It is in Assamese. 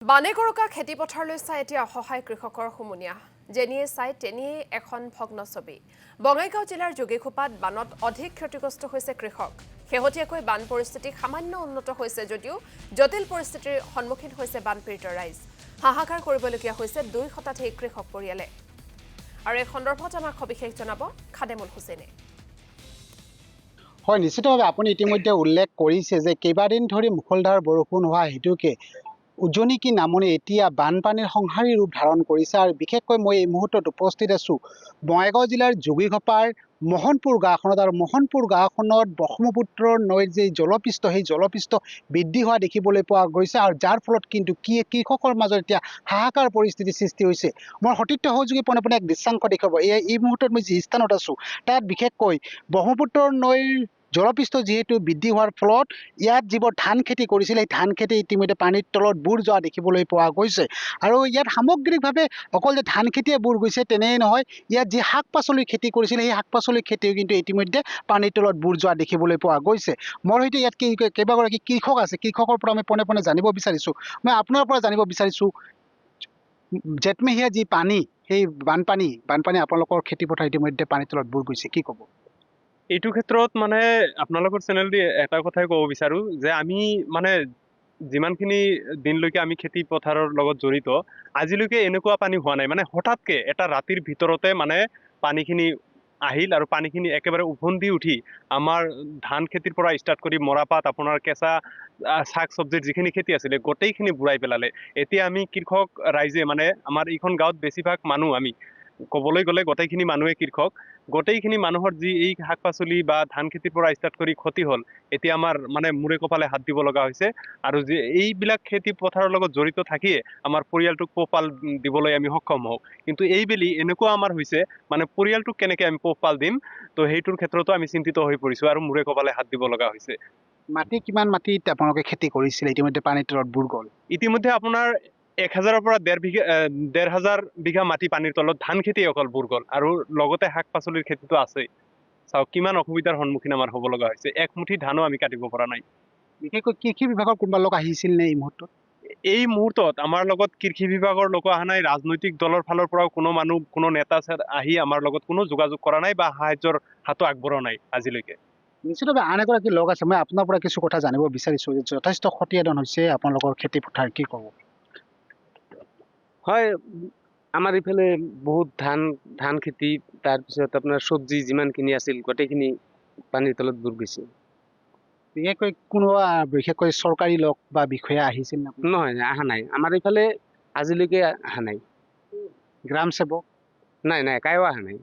বানে গৰকা খেতিপথাৰলৈ চাই এতিয়া অসহায় কৃষকৰ হুমুনিয়া যেনিয়ে চাই তেনিয়ে এখন ভগ্ন ছবি বঙাইগাঁও জিলাৰ যোগীখোপাত বানত অধিক ক্ষতিগ্ৰস্ত হৈছে কৃষক শেহতীয়াকৈ বান পৰিস্থিতি সামান্য উন্নত হৈছে যদিও জটিল পৰিস্থিতিৰ সন্মুখীন হৈছে বানপীড়িত ৰাইজ হাহাকাৰ কৰিবলগীয়া হৈছে 2 শতাধিক কৃষক পৰিয়ালে আৰু এই সন্দৰ্ভত আমাক সবিশেষ জনাব খাদেমুল হুছেইনে হয় নিশ্চিতভাৱে আপুনি ইতিমধ্যে উল্লেখ কৰিছে যে কেইবাদিন ধৰি মুখলধাৰ বৰষুণ হোৱা হেতুকে উজনি কি নামনি এতিয়া বানপানীৰ সংহাৰী ৰূপ ধাৰণ কৰিছে আৰু বিশেষকৈ মই এই মুহূৰ্তত উপস্থিত আছোঁ বঙাইগাঁও জিলাৰ যোগীঘোপাৰ মোহনপুৰ গাঁওখনত আৰু মোহনপুৰ গাঁওখনত ব্ৰহ্মপুত্ৰ নৈৰ যি জলপৃষ্ঠ সেই জলপৃষ্ঠ বৃদ্ধি হোৱা দেখিবলৈ পোৱা গৈছে আৰু যাৰ ফলত কিন্তু কৃষকৰ মাজত এতিয়া হাহাকাৰ পৰিস্থিতিৰ সৃষ্টি হৈছে মই সতীৰ্থ সহযোগী পোনে এক দৃশ্যাংশ দেখুৱাব এই মুহূৰ্তত মই যি স্থানত আছোঁ তাত বিশেষকৈ ব্ৰহ্মপুত্ৰ নৈৰ জলপৃষ্ঠ যিহেতু বৃদ্ধি হোৱাৰ ফলত ইয়াত যিবোৰ ধান খেতি কৰিছিল সেই ধান খেতি ইতিমধ্যে পানীৰ তলত বুৰ যোৱা দেখিবলৈ পোৱা গৈছে আৰু ইয়াত সামগ্ৰিকভাৱে অকল যে ধান খেতিয়ে বুৰ গৈছে তেনেই নহয় ইয়াত যি শাক পাচলিৰ খেতি কৰিছিল সেই শাক পাচলিৰ খেতিও কিন্তু ইতিমধ্যে পানীৰ তলত বুৰ যোৱা দেখিবলৈ পোৱা গৈছে মোৰ সৈতে ইয়াত কেইবাগৰাকী কৃষক আছে কৃষকৰ পৰা আমি পোনে জানিব বিচাৰিছোঁ মই আপোনাৰ পৰা জানিব বিচাৰিছোঁ জেঠমেহীয়া যি পানী সেই বানপানী আপোনালোকৰ খেতিপথাৰ ইতিমধ্যে পানীৰ তলত বুৰ গৈছে কি ক'ব এইটো ক্ষেত্ৰত মানে আপোনালোকৰ চেনেল দি এটা কথাই ক'ব বিচাৰো যে আমি মানে যিমানখিনি দিনলৈকে আমি খেতি পথাৰৰ লগত জড়িত আজিলৈকে এনেকুৱা পানী হোৱা নাই মানে হঠাৎকে এটা ৰাতিৰ ভিতৰতে মানে পানীখিনি আহিল আৰু পানীখিনি একেবাৰে উফন্দি উঠি আমাৰ ধান খেতিৰ পৰা ষ্টাৰ্ট কৰি মৰাপাট আপোনাৰ কেঁচা শাক চব্জিৰ যিখিনি খেতি আছিলে গোটেইখিনি বুৰাই পেলালে এতিয়া আমি কৃষক ৰাইজে মানে আমাৰ এইখন গাঁৱত বেছিভাগ মানুহ আমি ক'বলৈ গ'লে গোটেইখিনি মানুহে কৃষক গোটেইখিনি মানুহৰ যি এই শাক পাচলি বা ধান খেতিৰ পৰা ষ্টাৰ্ট কৰি ক্ষতি হ'ল এতিয়া আমাৰ মানে মূৰে কপালে হাত দিব লগা হৈছে আৰু যে এইবিলাক খেতি পথাৰৰ লগত জড়িত থাকিয়ে আমাৰ পৰিয়ালটোক পোহপাল দিবলৈ আমি সক্ষম হওঁ কিন্তু এইবেলি এনেকুৱা আমাৰ হৈছে মানে পৰিয়ালটোক কেনেকে আমি পোহপাল দিম তো সেইটোৰ ক্ষেত্ৰতো আমি চিন্তিত হৈ পৰিছো আৰু মূৰে কপালে হাত দিব লগা হৈছে মাটি কিমান মাটিত আপোনালোকে খেতি কৰিছিলে ইতিমধ্যে পানীৰ তলত বুৰ গ'ল ইতিমধ্যে আপোনাৰ 1000ৰ পৰা 1500 বিঘা মাটি পানীৰ তলত ধান খেতি অকল বুৰ গ'ল আৰু লগতে শাক পাচলিৰ খেতিটো আছেই চাওক কিমান অসুবিধাৰ সন্মুখীন আমাৰ হ'ব লগা হৈছে এক মুঠি ধানো আমি কাটিব পৰা নাই বিশেষকৈ কৃষি বিভাগৰ কোনোবা লোক আহিছিল নে এই মুহূৰ্তত এই মুহূৰ্তত আমাৰ লগত কৃষি বিভাগৰ লোক অহা নাই ৰাজনৈতিক দলৰ ফালৰ পৰাও কোনো মানুহ কোনো নেতা আহি আমাৰ লগত কোনো যোগাযোগ কৰা নাই বা সাহায্যৰ হাতো আগবঢ়োৱা নাই আজিলৈকে নিশ্চিতভাৱে আন এগৰাকী লগ আছে মই আপোনাৰ পৰা কিছু কথা জানিব বিচাৰিছোঁ যে যথেষ্ট ক্ষতিসাধন হৈছে আপোনালোকৰ খেতি পথাৰ কি ক'ব হয় আমাৰ ইফালে বহুত ধান খেতি তাৰপিছত আপোনাৰ চব্জি যিমানখিনি আছিল গোটেইখিনি পানীৰ তলত বুৰ গৈছে বিশেষকৈ চৰকাৰী লোক বা বিষয়া আহিছিল নে নহয় অহা নাই আমাৰ ইফালে আজিলৈকে অহা নাই গ্ৰাম সেৱক নাই কায়ো অহা নাই